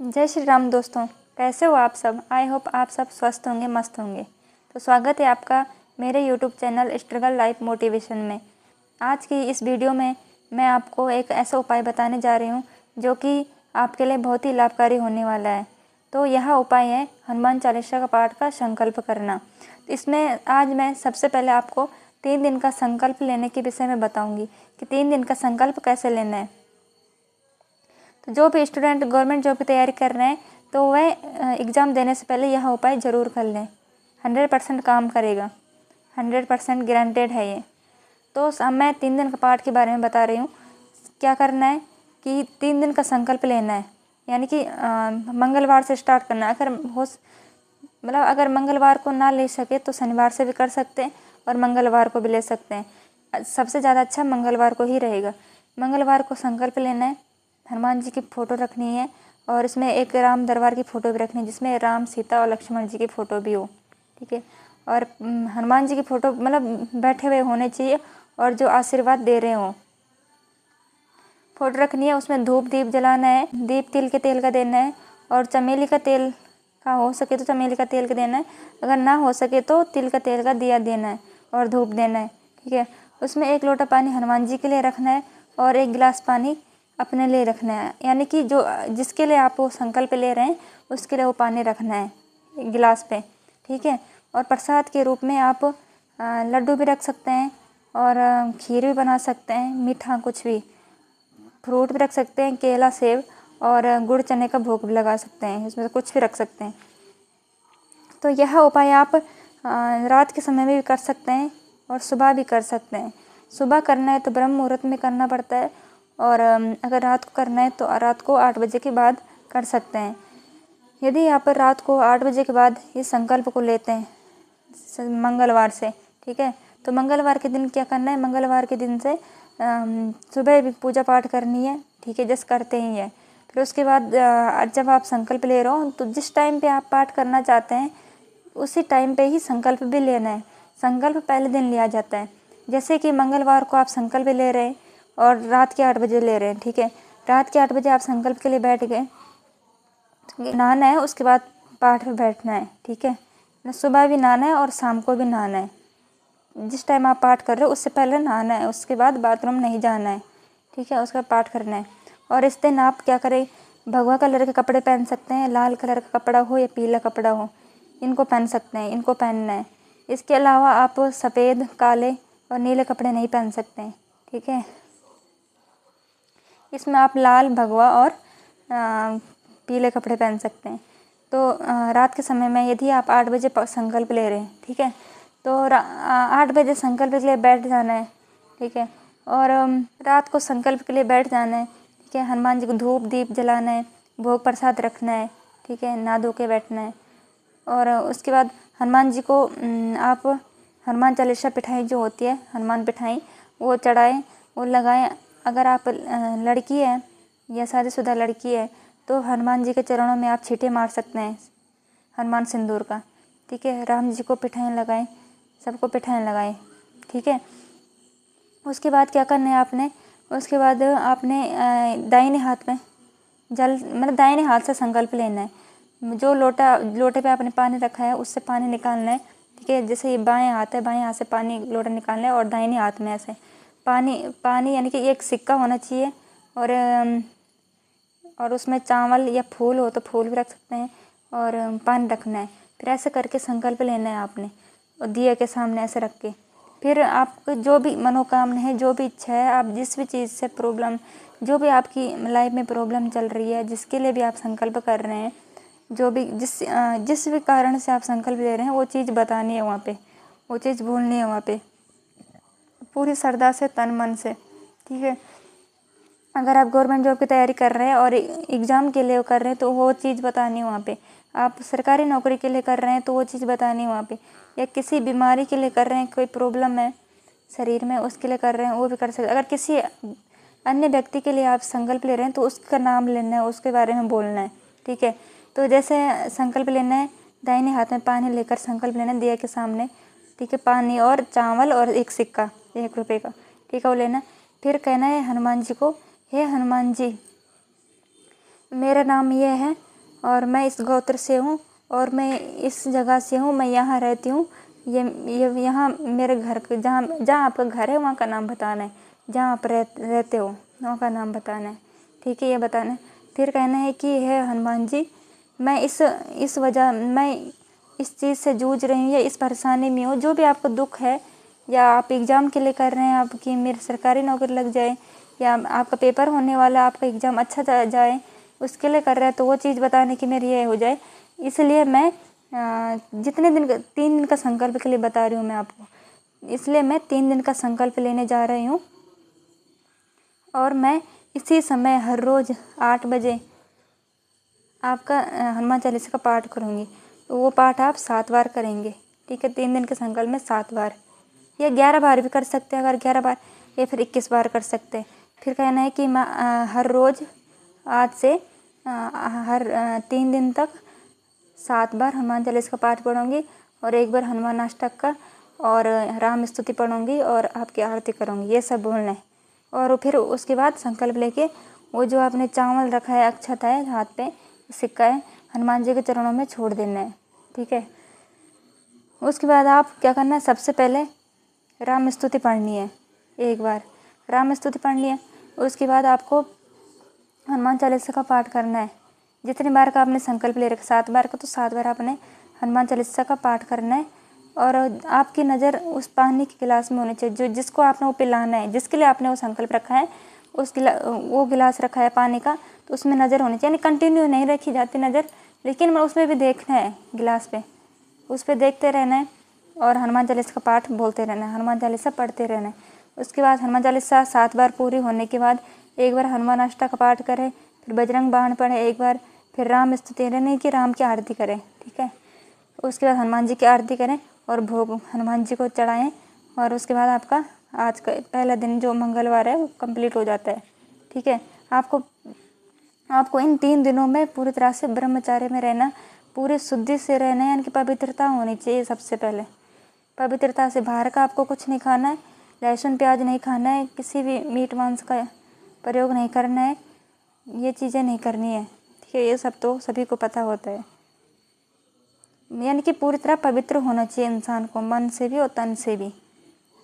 जय श्री राम दोस्तों, कैसे हो आप सब। आई होप आप सब स्वस्थ होंगे, मस्त होंगे। तो स्वागत है आपका मेरे YouTube channel struggle life motivation में। आज की इस वीडियो में मैं आपको एक ऐसा उपाय बताने जा रही हूँ जो कि आपके लिए बहुत ही लाभकारी होने वाला है। तो यह उपाय है हनुमान चालीसा का पाठ का संकल्प करना। तो इसमें आज मैं सबसे पहले आपको 3 दिन का संकल्प लेने के विषय में बताऊँगी कि 3 दिन का संकल्प कैसे लेना है। तो जो भी स्टूडेंट गवर्नमेंट जॉब की तैयारी कर रहे हैं तो वह एग्ज़ाम देने से पहले यह उपाय ज़रूर कर लें। 100% काम करेगा, 100% गारंटेड है ये। तो अब मैं 3 दिन का पाठ के बारे में बता रही हूँ। क्या करना है कि 3 दिन का संकल्प लेना है, यानी कि मंगलवार से स्टार्ट करना है। अगर मंगलवार को ना ले सके तो शनिवार से भी कर सकते हैं और मंगलवार को भी ले सकते हैं। सबसे ज़्यादा अच्छा मंगलवार को ही रहेगा। मंगलवार को संकल्प लेना है, हनुमान जी की फ़ोटो रखनी है और इसमें एक राम दरबार की फ़ोटो भी रखनी है जिसमें राम, सीता और लक्ष्मण जी की फ़ोटो भी हो, ठीक है। और हनुमान जी की फ़ोटो बैठे हुए होने चाहिए और जो आशीर्वाद दे रहे हों। फ़ोटो रखनी है, उसमें धूप दीप जलाना है, दीप तिल के तेल का देना है और चमेली का तेल का हो सके तो चमेली का तेल का देना है, अगर ना हो सके तो तिल का तेल का दिया देना है और धूप देना है, ठीक है। उसमें 1 लोटा पानी हनुमान जी के लिए रखना है और 1 गिलास पानी अपने लिए रखना है, यानी कि जो जिसके लिए आप वो संकल्प ले रहे हैं उसके लिए वो पानी रखना है 1 गिलास पे, ठीक है। और प्रसाद के रूप में आप लड्डू भी रख सकते हैं और खीर भी बना सकते हैं, मीठा कुछ भी, फ्रूट भी रख सकते हैं, केला, सेब और गुड़ चने का भोग भी लगा सकते हैं, इसमें से कुछ भी रख सकते हैं। तो यह उपाय आप रात के समय में भी कर सकते हैं और सुबह भी कर सकते हैं। सुबह करना है तो ब्रह्म मुहूर्त में करना पड़ता है और अगर रात को करना है तो रात को 8 बजे के बाद कर सकते हैं। यदि आप रात को 8 बजे के बाद इस संकल्प को लेते हैं मंगलवार से, ठीक है, तो मंगलवार के दिन क्या करना है, मंगलवार के दिन से सुबह भी पूजा पाठ करनी है, ठीक है, जैसे करते ही है। फिर उसके बाद जब आप संकल्प ले रहे हो तो जिस टाइम पे आप पाठ करना चाहते हैं उसी टाइम पे ही संकल्प भी लेना है। संकल्प पहले दिन लिया जाता है, जैसे कि मंगलवार को आप संकल्प ले रहे हैं और रात के 8 बजे ले रहे हैं, ठीक है। रात के 8 बजे आप संकल्प के लिए बैठ गए, नहाना है, उसके बाद पाठ में बैठना है, ठीक है। सुबह भी नहाना है और शाम को भी नहाना है। जिस टाइम आप पाठ कर रहे हो उससे पहले नहाना है, उसके बाद बाथरूम नहीं जाना है, ठीक है, उसका पाठ करना है। और इस दिन आप क्या करें, भगवा कलर के कपड़े पहन सकते हैं, लाल कलर का कपड़ा हो या पीला कपड़ा हो, इनको पहन सकते हैं, इनको पहनना है। इसके अलावा आप सफ़ेद, काले और नीले कपड़े नहीं पहन सकते हैं, ठीक है। इसमें आप लाल, भगवा और पीले कपड़े पहन सकते हैं। तो रात के समय में यदि आप 8 बजे संकल्प ले रहे हैं, ठीक है, तो 8 बजे संकल्प के लिए बैठ जाना है, ठीक है। और रात को संकल्प के लिए बैठ जाना है, ठीक है। हनुमान जी को धूप दीप जलाना है, भोग प्रसाद रखना है, ठीक है, नहा धो के बैठना है। और उसके बाद हनुमान जी को आप हनुमान चालीसा पिठाई जो होती है, हनुमान पिठाई, वो चढ़ाएं, वो लगाएं। अगर आप लड़की है या शादीशुदा लड़की है तो हनुमान जी के चरणों में आप छींटे मार सकते हैं हनुमान सिंदूर का, ठीक है। राम जी को पिठाई लगाएं, सबको पिठाई लगाएं, ठीक है। उसके बाद क्या करना है आपने, उसके बाद आपने दाहिने हाथ में जल दाहिने हाथ से संकल्प लेना है। जो लोटे पे आपने पानी रखा है उससे पानी निकालना है, ठीक है। जैसे ये बाएं हाथ है, बाएं हाथ से पानी लोटा निकालना है और दाहिने हाथ में ऐसे पानी यानी कि एक सिक्का होना चाहिए और उसमें चावल या फूल हो तो फूल भी रख सकते हैं और पानी रखना है। फिर ऐसे करके संकल्प लेना है आपने और दिए के सामने ऐसे रख के। फिर आपको जो भी मनोकामना है, जो भी इच्छा है, आप जिस भी चीज़ से जो भी आपकी लाइफ में प्रॉब्लम चल रही है, जिसके लिए भी आप संकल्प कर रहे हैं, जिस भी कारण से आप संकल्प ले रहे हैं, वो चीज़ बतानी है वहाँ पे, वो चीज़ भूलनी है वहाँ पे पूरी श्रद्धा से, तन मन से, ठीक है। अगर आप गवर्नमेंट जॉब की तैयारी कर रहे हैं और एग्ज़ाम के लिए कर रहे हैं तो वो चीज़ बतानी है वहाँ पे। आप सरकारी नौकरी के लिए कर रहे हैं तो वो चीज़ बतानी है वहाँ पे। या किसी बीमारी के लिए कर रहे हैं, कोई प्रॉब्लम है शरीर में, उसके लिए कर रहे हैं, वो भी कर सकते। अगर किसी अन्य व्यक्ति के लिए आप संकल्प ले रहे हैं तो उसका नाम लेना है, उसके बारे में बोलना है, ठीक है। तो जैसे संकल्प लेना है, दाहिने हाथ में पानी लेकर संकल्प लेना है दिया के सामने, ठीक है। पानी और चावल और एक सिक्का 1 रुपये का, ठीक है, वो लेना। फिर कहना है हनुमान जी को, हे हनुमान जी, मेरा नाम ये है और मैं इस गोत्र से हूँ और मैं इस जगह से हूँ, मैं यहाँ रहती हूँ, ये यहाँ मेरे घर के जहाँ आपका घर है वहाँ का नाम बताना है, जहाँ आप रहते हो वहाँ का नाम बताना है। ठीक है, ये बताना है। फिर कहना है कि हे हनुमान जी, मैं इस चीज़ से जूझ रही हूँ या इस परेशानी में हूँ, जो भी आपको दुख है, या आप एग्ज़ाम के लिए कर रहे हैं आपकी मेरी सरकारी नौकरी लग जाए, या आपका पेपर होने वाला, आपका एग्ज़ाम अच्छा जाए, उसके लिए कर रहे हैं, तो वो चीज़ बताने की मेरी ये हो जाए। इसलिए मैं जितने दिन 3 दिन का संकल्प के लिए बता रही हूँ मैं आपको, इसलिए मैं 3 दिन का संकल्प लेने जा रही हूँ। और मैं इसी समय हर रोज़ 8 बजे आपका हनुमान चालीसा का पाठ करूँगी। तो वो पाठ आप 7 बार करेंगे। ठीक है, 3 दिन के संकल्प में 7 बार या 11 बार भी कर सकते हैं, अगर 11 बार या फिर 21 बार कर सकते हैं। फिर कहना है कि मैं हर रोज़ आज से हर 3 दिन तक 7 बार हनुमान चालीसा का पाठ पढ़ूँगी और 1 बार हनुमान अष्टक का और राम स्तुति पढ़ूँगी और आपकी आरती करूँगी। ये सब बोलना है। और फिर उसके बाद संकल्प लेके वो जो आपने चावल रखा है, अक्षत है, हाथ पे सिक्का है, हनुमान जी के चरणों में छोड़ देना है। ठीक है, उसके बाद आप क्या करना है, सबसे पहले राम स्तुति पढ़नी है, 1 बार राम स्तुति पढ़नी है। उसके बाद आपको हनुमान चालीसा का पाठ करना है। जितने बार का आपने संकल्प ले रखा, 7 बार का, तो 7 बार आपने हनुमान चालीसा का पाठ करना है। और आपकी नज़र उस पानी के गिलास में होनी चाहिए जिसको आपने वो पिलाना है, जिसके लिए आपने वो संकल्प रखा है, वो गिलास रखा है पानी का, तो उसमें नज़र होनी चाहिए। यानी कंटिन्यू नहीं रखी जाती नज़र, लेकिन उसमें भी देखना है, गिलास पे उस पर देखते रहना है और हनुमान चालीसा का पाठ बोलते रहना है, हनुमान चालीसा पढ़ते रहना है। उसके बाद हनुमान चालीसा 7 बार पूरी होने के बाद 1 बार हनुमान अष्टक का पाठ करें, फिर बजरंग बाण पढ़े 1 बार, फिर राम स्तुति रहने की राम की आरती करें। ठीक है, उसके बाद हनुमान जी की आरती करें और भोग हनुमान जी को चढ़ाएं। और उसके बाद आपका आज का पहला दिन जो मंगलवार है वो कंप्लीट हो जाता है। ठीक है, आपको इन 3 दिनों में पूरी तरह से ब्रह्मचार्य में रहना, पूरी शुद्धि से रहना है, यानी कि पवित्रता होनी चाहिए। सबसे पहले पवित्रता से बाहर का आपको कुछ नहीं खाना है, लहसुन प्याज नहीं खाना है, किसी भी मीट मांस का प्रयोग नहीं करना है, ये चीज़ें नहीं करनी है। ठीक है, ये सब तो सभी को पता होता है। यानी कि पूरी तरह पवित्र होना चाहिए इंसान को, मन से भी और तन से भी।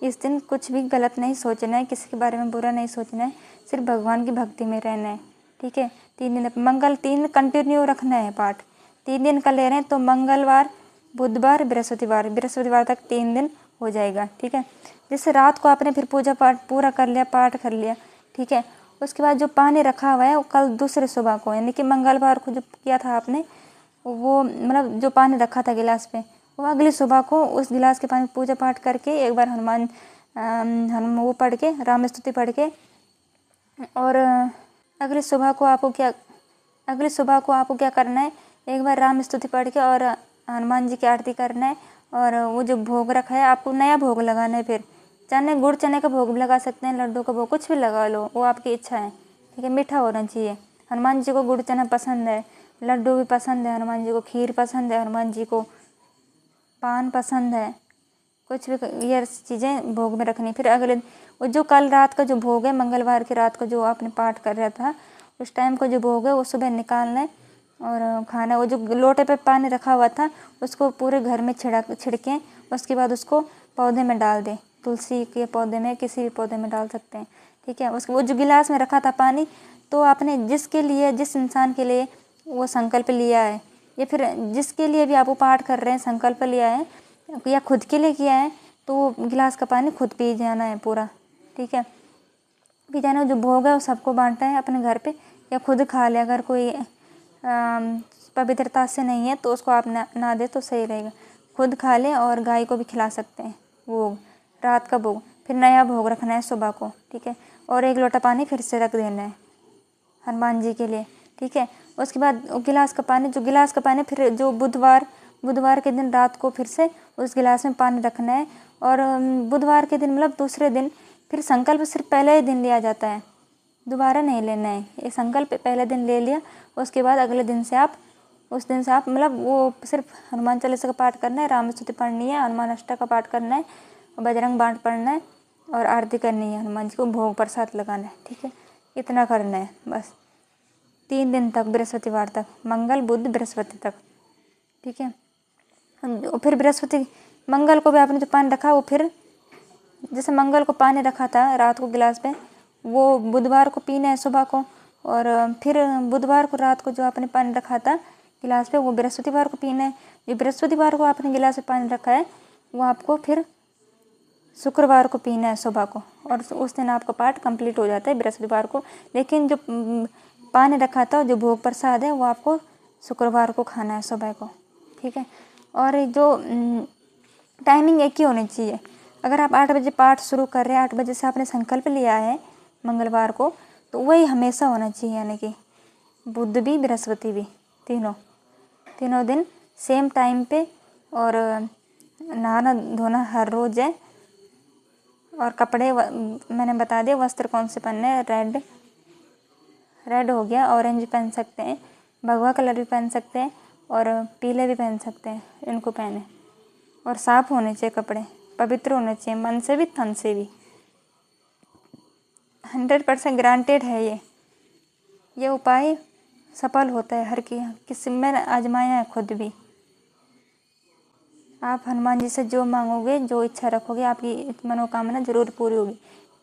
इस दिन कुछ भी गलत नहीं सोचना है, किसी के बारे में बुरा नहीं सोचना है, सिर्फ भगवान की भक्ति में रहना है। ठीक है, 3 दिन 3 कंटिन्यू रखना है पाठ। 3 दिन का ले रहे हैं तो मंगलवार, बुधवार, बृहस्पतिवार तक 3 दिन हो जाएगा। ठीक है, जैसे रात को आपने फिर पूजा पाठ पूरा कर लिया, पाठ कर लिया। ठीक है, उसके बाद जो पानी रखा हुआ है वो कल दूसरे सुबह को, यानी कि मंगलवार को जो किया था आपने, वो मतलब जो पानी रखा था गिलास पे, वो अगली सुबह को उस गिलास के पानी पूजा पाठ करके 1 बार हनुमान वो पढ़ के, राम स्तुति पढ़ के, और अगली सुबह को आपको क्या करना है, 1 बार राम स्तुति पढ़ के और हनुमान जी की आरती करना है। और वो जो भोग रखा है आपको नया भोग लगाना है। फिर गुड़ चने का भोग भी लगा सकते हैं, लड्डू का भोग, कुछ भी लगा लो, वो आपकी इच्छा है। ठीक है, मीठा होना चाहिए। हनुमान जी को गुड़ चना पसंद है, लड्डू भी पसंद है हनुमान जी को, खीर पसंद है हनुमान जी को, पान पसंद है, कुछ भी ये चीज़ें भोग में रखनी। फिर अगले वो जो कल रात का जो भोग है, मंगलवार की रात को जो आपने पाठ कर रहा था, उस टाइम को जो भोग है वो सुबह निकालना है और खाना। वो जो लोटे पे पानी रखा हुआ था उसको पूरे घर में छिड़कें, उसके बाद उसको पौधे में डाल दें, तुलसी के पौधे में, किसी भी पौधे में डाल सकते हैं। ठीक है, उसको वो जो गिलास में रखा था पानी, तो आपने जिस इंसान के लिए वो संकल्प लिया है, या फिर जिसके लिए भी आप वो पाठ कर रहे हैं, संकल्प लिया है, या खुद के लिए किया है, तो वो गिलास का पानी खुद पी जाना है पूरा। ठीक है, पी जाना। जो भोग है वो सबको बांटना है अपने घर पे, या खुद खा ले। अगर कोई पवित्रता से नहीं है तो उसको आप ना दे तो सही रहेगा, खुद खा ले और गाय को भी खिला सकते हैं। भोग रात का भोग, फिर नया भोग रखना है सुबह को। ठीक है, और 1 लोटा पानी फिर से रख देना है हनुमान जी के लिए। ठीक है, उसके बाद गिलास का पानी फिर जो बुधवार के दिन रात को फिर से उस गिलास में पानी रखना है। और बुधवार के दिन मतलब दूसरे दिन फिर संकल्प सिर्फ पहले ही दिन लिया जाता है, दोबारा नहीं लेना है। ये संकल्प पहले दिन ले लिया, उसके बाद अगले दिन से आप मतलब वो सिर्फ हनुमान चालीसा का पाठ करना है, राम स्तुति पढ़नी है, हनुमान अष्टक का पाठ करना है, बजरंग बाण पढ़ना है और आरती करनी है, हनुमान जी को भोग प्रसाद लगाना है। ठीक है, इतना करना है बस। 3 दिन तक, बृहस्पतिवार तक, मंगल बुध बृहस्पति तक। ठीक है। फिर बृहस्पति मंगल को भी आपने जो पानी रखा वो फिर जैसे मंगल को पानी रखा था रात को गिलास में, वो बुधवार को पीना है सुबह को, और फिर बुधवार को रात को जो आपने पानी रखा था गिलास पे वो बृहस्पतिवार को पीना है। जो बृहस्पतिवार को आपने गिलास में पानी रखा है वो आपको फिर शुक्रवार को पीना है सुबह को, और उस दिन आपका पाठ कंप्लीट हो जाता है बृहस्पतिवार को। लेकिन जो पानी रखा था जो भोग प्रसाद है वो आपको शुक्रवार को खाना है सुबह को। ठीक है। और जो टाइमिंग एक ही होनी चाहिए। अगर आप 8 बजे पाठ शुरू कर रहे हैं, 8 बजे से आपने संकल्प लिया है मंगलवार को, तो वही हमेशा होना चाहिए, यानी कि बुध भी बृहस्पति भी, तीनों दिन सेम टाइम पे। और नहाना धोना हर रोज़ है। और कपड़े मैंने बता दिया, वस्त्र कौन से पहनने हैं। रेड हो गया, ऑरेंज पहन सकते हैं, भगवा कलर भी पहन सकते हैं, और पीले भी पहन सकते हैं, इनको पहने। और साफ़ होने चाहिए कपड़े, पवित्र होने चाहिए, मन से भी तन से भी। 100% ग्रांटेड है ये उपाय सफल होता है हर किसी। मैंने आजमाया है खुद भी। आप हनुमान जी से जो मांगोगे, जो इच्छा रखोगे, आपकी मनोकामना जरूर पूरी होगी।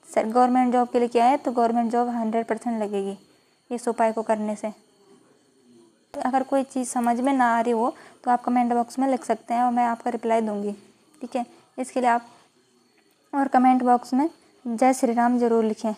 गवर्नमेंट जॉब के लिए किया है तो गवर्नमेंट जॉब 100% लगेगी इस उपाय को करने से। तो अगर कोई चीज़ समझ में ना आ रही हो तो आप कमेंट बॉक्स में लिख सकते हैं और मैं आपका रिप्लाई दूंगी। ठीक है। इसके लिए आप और कमेंट बॉक्स में जय श्री राम ज़रूर लिखें।